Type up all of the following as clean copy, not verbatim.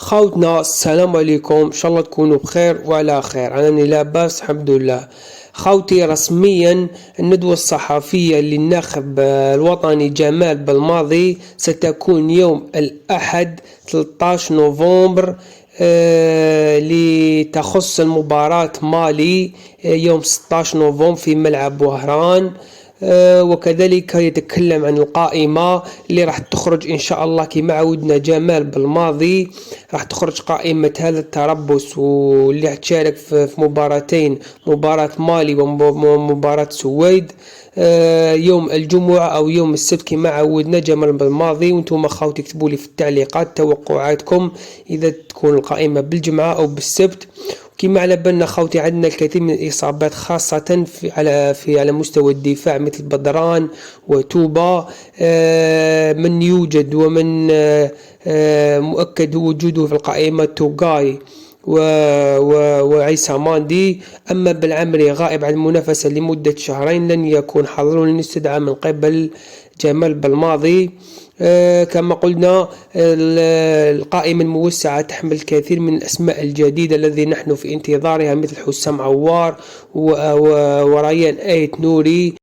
خوتنا السلام عليكم، ان شاء الله تكونوا بخير وعلى خير. انا لاباس الحمد لله. خوتي، رسميا الندوة الصحفية للناخب الوطني جمال بلماضي ستكون يوم الأحد 13 نوفمبر، لتخص المباراة مالي يوم 16 نوفمبر في ملعب وهران. وكذلك يتكلم عن القائمة اللي راح تخرج إن شاء الله كما عودنا جمال بالماضي. راح تخرج قائمة هذا التربص واللي تشارك في مباراتين، مباراة مالي ومباراة سويد، يوم الجمعة أو يوم السبت كما عودنا جمال بالماضي. وانتم خوتي اكتبوا لي في التعليقات توقعاتكم إذا تكون القائمة بالجمعة أو بالسبت. كما على بالنا خوتي عندنا الكثير من الإصابات، خاصة على مستوى الدفاع، مثل بدران وتوبا. من يوجد ومن مؤكد وجوده في القائمة توغاي وعيسى ماندي. أما بالعمري غائب عن المنافسة لمدة شهرين، لن يكون حاضر، لن يستدعى من قبل جمال بالماضي. كما قلنا القائمة الموسعة تحمل الكثير من الأسماء الجديدة الذي نحن في انتظارها، مثل حسام عوار وريان آيت نوري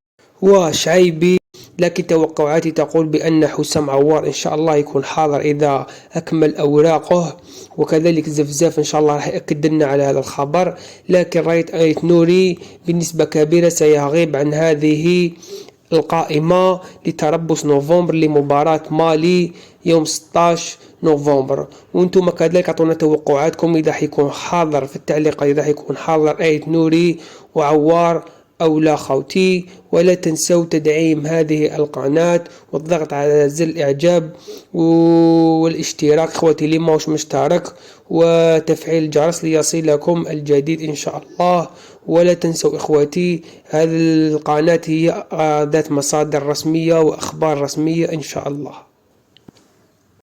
وشعيبي. لكن توقعاتي تقول بأن حسام عوار إن شاء الله يكون حاضر إذا أكمل أوراقه، وكذلك زفزاف إن شاء الله راح يأكد لنا على هذا الخبر. لكن رأيت آيت نوري بنسبة كبيرة سيغيب عن هذه القائمة لتربص نوفمبر لمباراة مالي يوم 16 نوفمبر. وانتم كذلك اعطونا توقعاتكم إذا حيكون حاضر في التعليق، إذا حيكون حاضر آيت نوري وعوار أو لا خوتي. ولا تنسوا تدعيم هذه القناة والضغط على زر الإعجاب والاشتراك خوتي اللي ماهوش مشترك، وتفعيل الجرس ليصلكم الجديد إن شاء الله. ولا تنسوا إخوتي هذه القناة هي ذات مصادر رسمية وأخبار رسمية إن شاء الله.